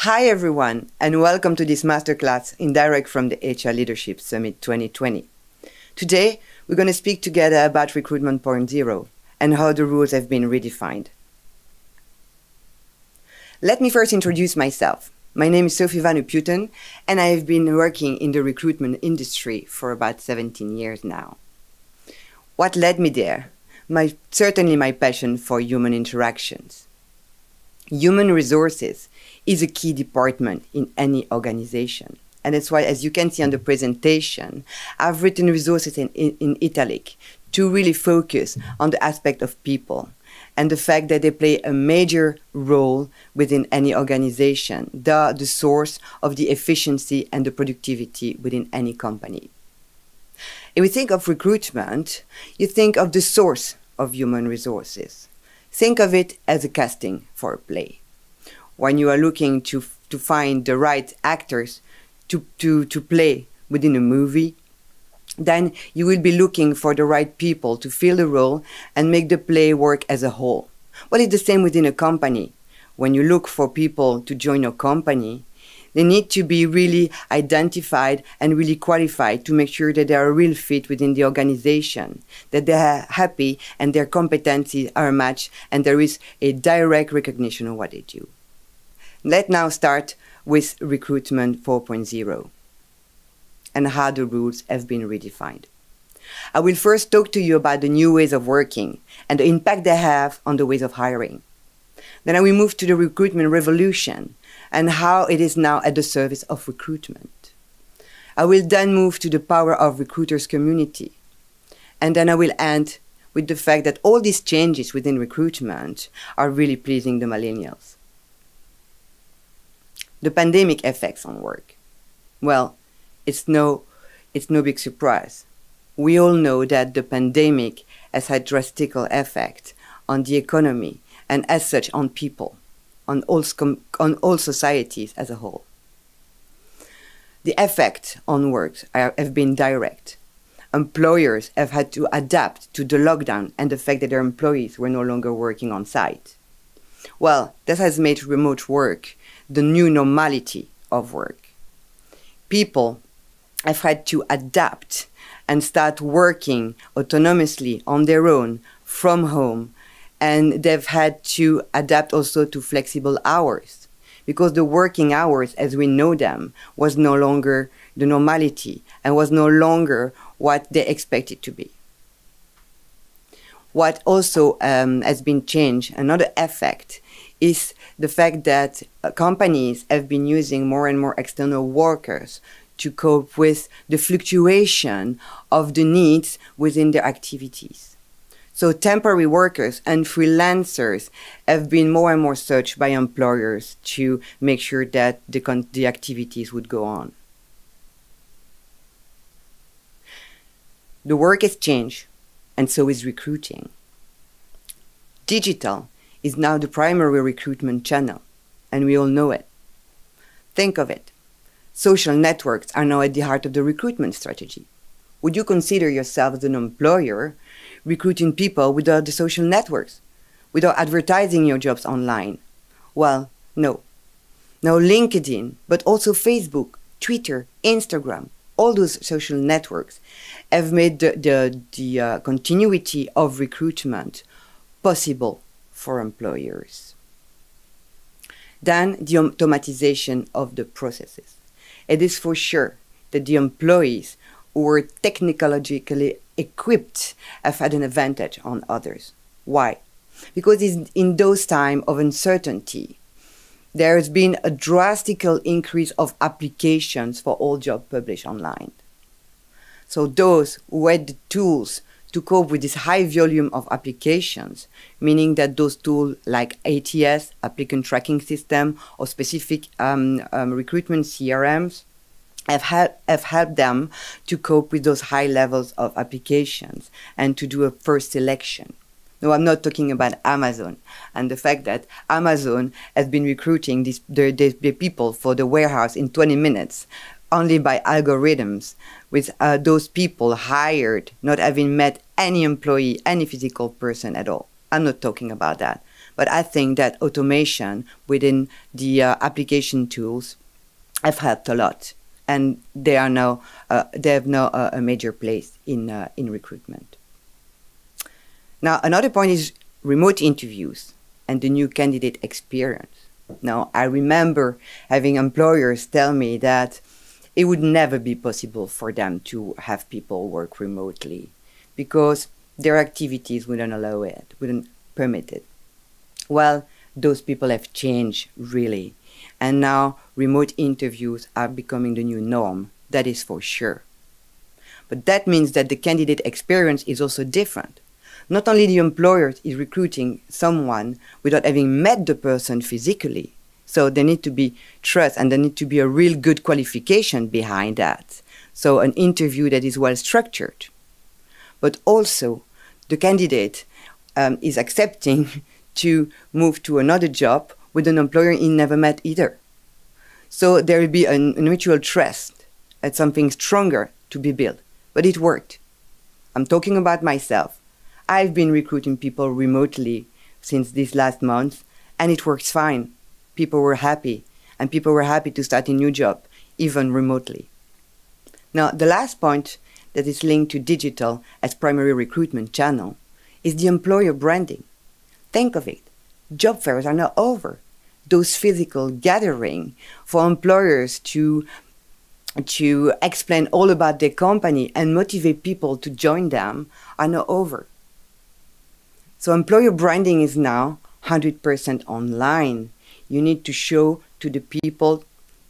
Hi everyone, and welcome to this masterclass in direct from the HR Leadership Summit 2020. Today, we're going to speak together about Recruitment 4.0 and how the rules have been redefined. Let me first introduce myself. My name is Sophie Vanderputten, and I have been working in the recruitment industry for about 17 years now. What led me there? Certainly my passion for human interactions. Human resources is a key department in any organization. And that's why, as you can see on the presentation, I've written resources in italic to really focus on the aspect of people and the fact that they play a major role within any organization. They're the source of the efficiency and the productivity within any company. If we think of recruitment, you think of the source of human resources. Think of it as a casting for a play. When you are looking to find the right actors to play within a movie, then you will be looking for the right people to fill the role and make the play work as a whole. Well, it's the same within a company. When you look for people to join your company, they need to be really identified and really qualified to make sure that they are a real fit within the organization, that they are happy and their competencies are matched and there is a direct recognition of what they do. Let's now start with Recruitment 4.0 and how the rules have been redefined. I will first talk to you about the new ways of working and the impact they have on the ways of hiring. Then I will move to the recruitment revolution and how it is now at the service of recruitment. I will then move to the power of recruiters' community. And then I will end with the fact that all these changes within recruitment are really pleasing the millennials. The pandemic effects on work. Well, it's no big surprise. We all know that the pandemic has had drastic effect on the economy and as such on people, on all societies as a whole. The effect on work have been direct. Employers have had to adapt to the lockdown and the fact that their employees were no longer working on site. Well, this has made remote work the new normality of work. People have had to adapt and start working autonomously on their own from home, and they've had to adapt also to flexible hours because the working hours as we know them was no longer the normality and was no longer what they expected to be. What also has been changed, another effect, is the fact that companies have been using more and more external workers to cope with the fluctuation of the needs within their activities. So temporary workers and freelancers have been more and more searched by employers to make sure that the activities would go on. The work has changed, and so is recruiting. Digital is now the primary recruitment channel, and we all know it. Think of it. Social networks are now at the heart of the recruitment strategy. Would you consider yourself as an employer recruiting people without the social networks, without advertising your jobs online? Well, no. Now LinkedIn, but also Facebook, Twitter, Instagram, all those social networks have made the continuity of recruitment possible for employers. Then the automatization of the processes. It is for sure that the employees who were technologically equipped have had an advantage on others. Why? Because in those times of uncertainty, there has been a drastic increase of applications for all jobs published online. So those who had the tools to cope with this high volume of applications, meaning that those tools like ATS, applicant tracking system, or specific recruitment CRMs, have helped them to cope with those high levels of applications and to do a first selection. No, I'm not talking about Amazon and the fact that Amazon has been recruiting the people for the warehouse in 20 minutes only by algorithms, with those people hired not having met any employee, any physical person at all. I'm not talking about that. But I think that automation within the application tools have helped a lot, and they have now a major place in recruitment. Now, another point is remote interviews and the new candidate experience. Now, I remember having employers tell me that it would never be possible for them to have people work remotely because their activities wouldn't allow it, wouldn't permit it. Well, those people have changed, really. And now remote interviews are becoming the new norm, that is for sure. But that means that the candidate experience is also different. Not only the employer is recruiting someone without having met the person physically, so there need to be trust and there need to be a real good qualification behind that. So an interview that is well structured. But also the candidate is accepting to move to another job with an employer he never met either. So there will be a mutual trust and something stronger to be built. But it worked. I'm talking about myself. I've been recruiting people remotely since this last month, and it works fine. People were happy, and people were happy to start a new job, even remotely. Now, the last point that is linked to digital as primary recruitment channel is the employer branding. Think of it. Job fairs are now over. Those physical gatherings for employers to explain all about their company and motivate people to join them are now over. So employer branding is now 100% online. You need to show to the people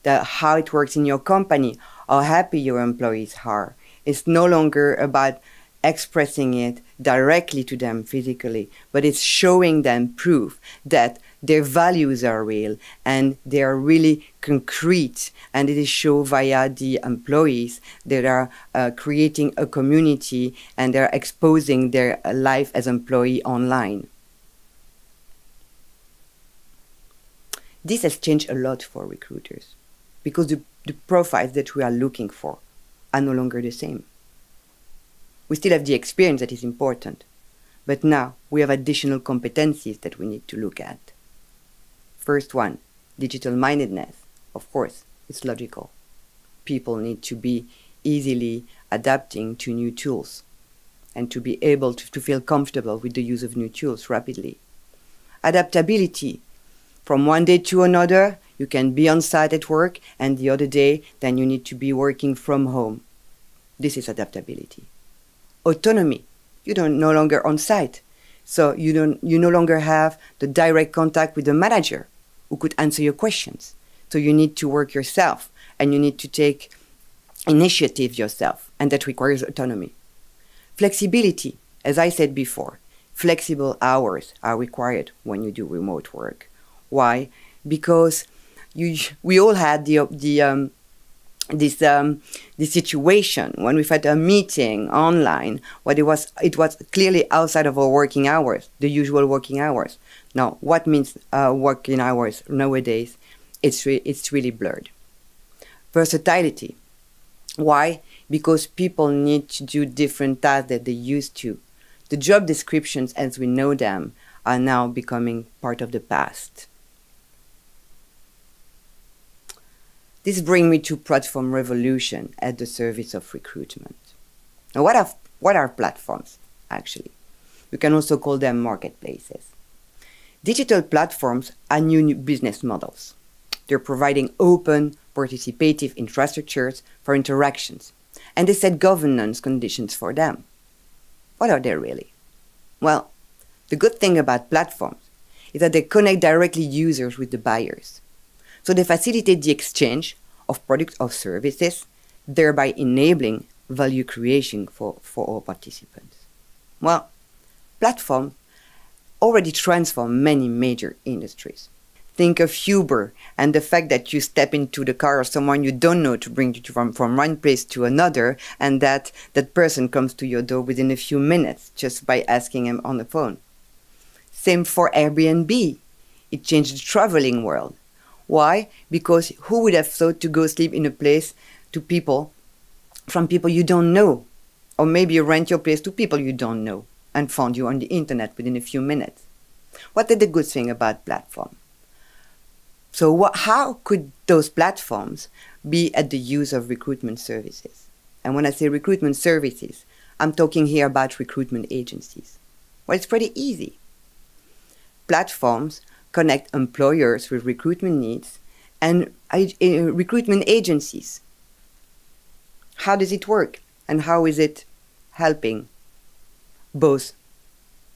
how it works in your company, how happy your employees are. It's no longer about expressing it directly to them physically, but it's showing them proof that their values are real and they are really concrete, and it is shown via the employees that are creating a community and they're exposing their life as employee online. This has changed a lot for recruiters because the profiles that we are looking for are no longer the same. We still have the experience that is important, but now we have additional competencies that we need to look at. First one, digital mindedness. Of course, it's logical. People need to be easily adapting to new tools and to be able to feel comfortable with the use of new tools rapidly. Adaptability. From one day to another, you can be on site at work, and the other day, then you need to be working from home. This is adaptability. Autonomy. You're no longer on site, so you no longer have the direct contact with the manager who could answer your questions. So you need to work yourself, and you need to take initiative yourself, and that requires autonomy. Flexibility. As I said before, flexible hours are required when you do remote work. Why? Because we all had this situation when we've had a meeting online where it was clearly outside of our working hours, the usual working hours. Now, what means working hours nowadays? It's really blurred. Versatility. Why? Because people need to do different tasks that they used to. The job descriptions as we know them are now becoming part of the past. This brings me to platform revolution at the service of recruitment. Now, what are platforms, actually? We can also call them marketplaces. Digital platforms are new business models. They're providing open, participative infrastructures for interactions, and they set governance conditions for them. What are they really? Well, the good thing about platforms is that they connect directly users with the buyers. So they facilitate the exchange of products or services, thereby enabling value creation for all participants. Well, platforms already transform many major industries. Think of Uber and the fact that you step into the car of someone you don't know to bring you from one place to another, and that person comes to your door within a few minutes just by asking him on the phone. Same for Airbnb. It changed the traveling world. Why? Because who would have thought to go sleep in a place from people you don't know? Or maybe you rent your place to people you don't know and found you on the internet within a few minutes. What are the good things about platform? So how could those platforms be at the use of recruitment services? And when I say recruitment services, I'm talking here about recruitment agencies. Well, it's pretty easy. Platforms connect employers with recruitment needs and recruitment agencies. How does it work? And how is it helping both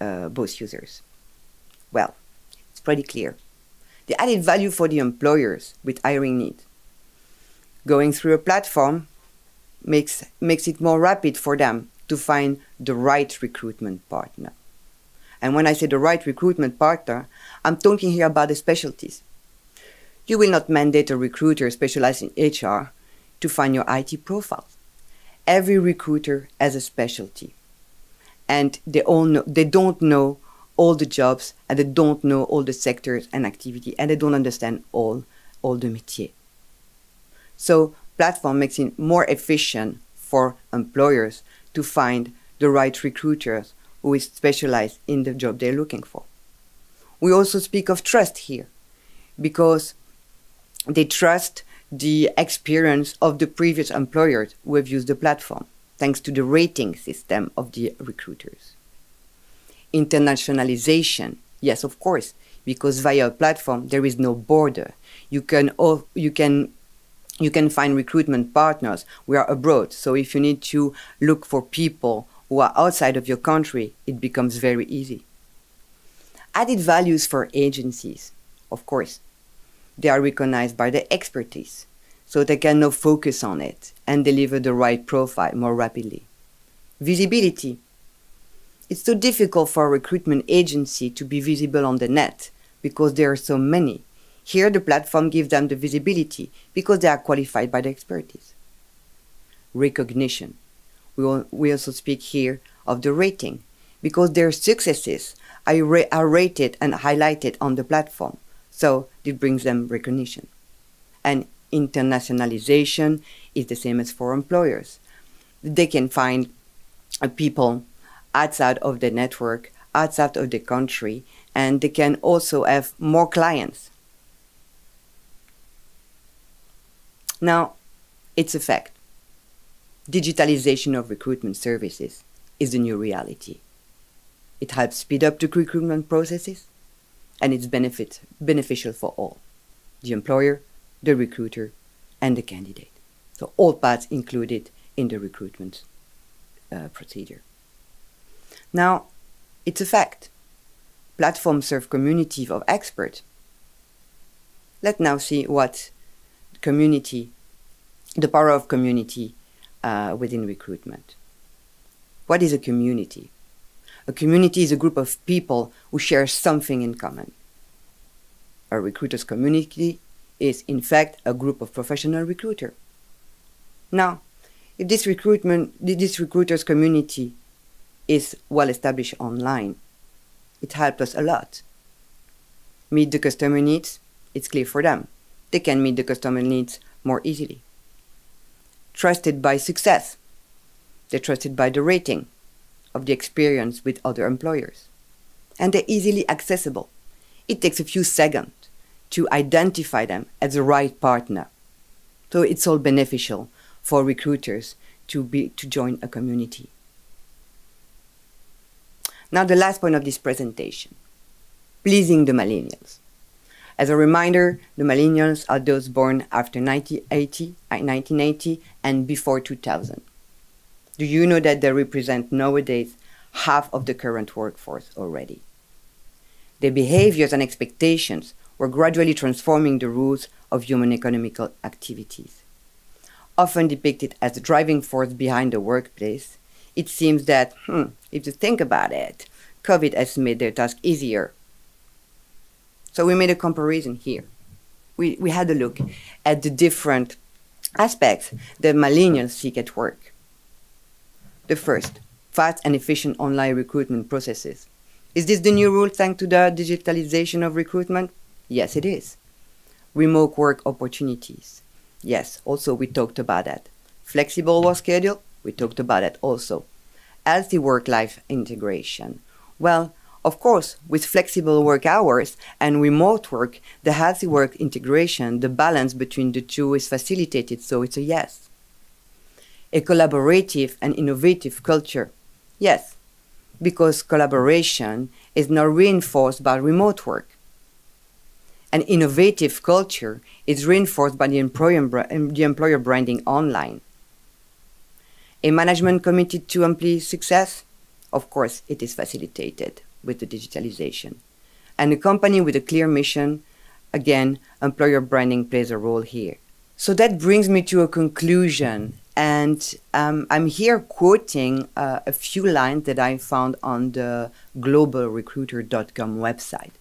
users? Well, it's pretty clear. The added value for the employers with hiring needs. Going through a platform makes it more rapid for them to find the right recruitment partner. And when I say the right recruitment partner, I'm talking here about the specialties. You will not mandate a recruiter specialized in HR to find your IT profile. Every recruiter has a specialty. And they don't know all the jobs, and they don't know all the sectors and activity, and they don't understand all the métiers. So platform makes it more efficient for employers to find the right recruiters who is specialized in the job they're looking for. We also speak of trust here, because they trust the experience of the previous employers who have used the platform, thanks to the rating system of the recruiters. Internationalization, yes, of course, because via a platform there is no border. You can find recruitment partners who are abroad. So if you need to look for people who are outside of your country, it becomes very easy. Added values for agencies, of course. They are recognized by their expertise, so they can now focus on it and deliver the right profile more rapidly. Visibility. It's so difficult for a recruitment agency to be visible on the net because there are so many. Here the platform gives them the visibility because they are qualified by the expertise. Recognition. We also speak here of the rating because their successes are rated and highlighted on the platform, so it brings them recognition. And internationalization is the same as for employers. They can find people outside of the network, outside of the country, and they can also have more clients. Now, it's a fact. Digitalization of recruitment services is the new reality. It helps speed up the recruitment processes, and it's beneficial for all, the employer, the recruiter, and the candidate. So all parts included in the recruitment procedure. Now, it's a fact. Platforms serve communities of experts. Let's now see what the power of community within recruitment. What is a community? A community is a group of people who share something in common. A recruiter's community is, in fact, a group of professional recruiters. Now, if this recruiter's community is well established online, it helps us a lot. Meet the customer needs, it's clear for them. They can meet the customer needs more easily. Trusted by success. They're trusted by the rating of the experience with other employers. And they're easily accessible. It takes a few seconds to identify them as the right partner. So it's all beneficial for recruiters to join a community. Now the last point of this presentation, pleasing the millennials. As a reminder, the millennials are those born after 1980 and before 2000. Do you know that they represent nowadays half of the current workforce already? Their behaviors and expectations were gradually transforming the rules of human economical activities. Often depicted as the driving force behind the workplace, it seems that, if you think about it, COVID has made their task easier. So we made a comparison here. We had a look at the different aspects that millennials seek at work. The first, fast and efficient online recruitment processes. Is this the new rule thanks to the digitalization of recruitment? Yes, it is. Remote work opportunities. Yes, also we talked about that. Flexible work schedule? We talked about that also. Healthy work-life integration. Well, Of course, with flexible work hours and remote work, the healthy work integration, the balance between the two is facilitated, so it's a yes. A collaborative and innovative culture, yes, because collaboration is now reinforced by remote work. An innovative culture is reinforced by the employer branding online. A management committed to employee success, of course, it is facilitated with the digitalization. And a company with a clear mission, again, employer branding plays a role here. So that brings me to a conclusion. And I'm here quoting a few lines that I found on the globalrecruiter.com website.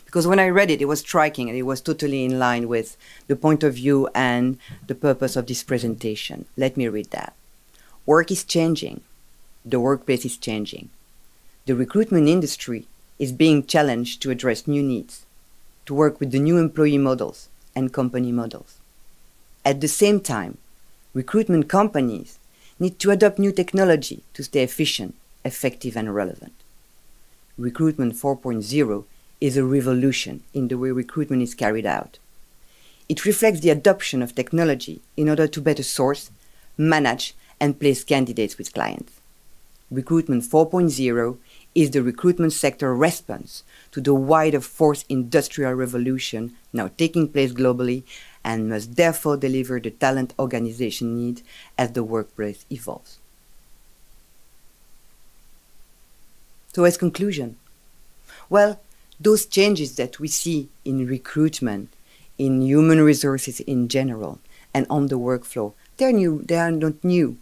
Because when I read it, it was striking and it was totally in line with the point of view and the purpose of this presentation. Let me read that. Work is changing. The workplace is changing. The recruitment industry is being challenged to address new needs, to work with the new employee models and company models. At the same time, recruitment companies need to adopt new technology to stay efficient, effective, and relevant. Recruitment 4.0 is a revolution in the way recruitment is carried out. It reflects the adoption of technology in order to better source, manage, and place candidates with clients. Recruitment 4.0 is the recruitment sector response to the wider fourth industrial revolution now taking place globally and must therefore deliver the talent organization need as the workplace evolves. So as conclusion, well, those changes that we see in recruitment, in human resources in general, and on the workflow, they are not new.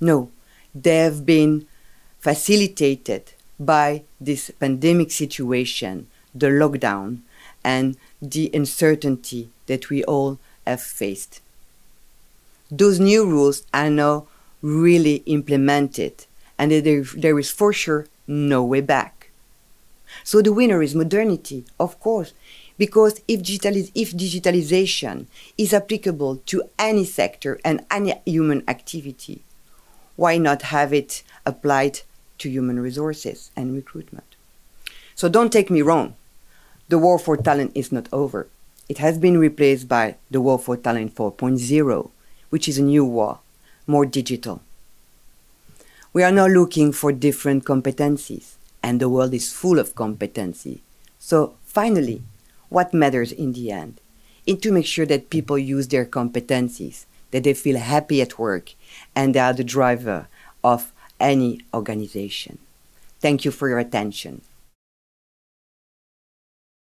No, they have been facilitated by this pandemic situation, the lockdown, and the uncertainty that we all have faced. Those new rules are now really implemented, and there is for sure no way back. So the winner is modernity, of course, because if digitalization is applicable to any sector and any human activity, why not have it applied to human resources and recruitment? So don't take me wrong. The war for talent is not over. It has been replaced by the war for talent 4.0, which is a new war, more digital. We are now looking for different competencies, and the world is full of competency. So finally, what matters in the end is to make sure that people use their competencies, that they feel happy at work, and they are the driver of any organization. Thank you for your attention.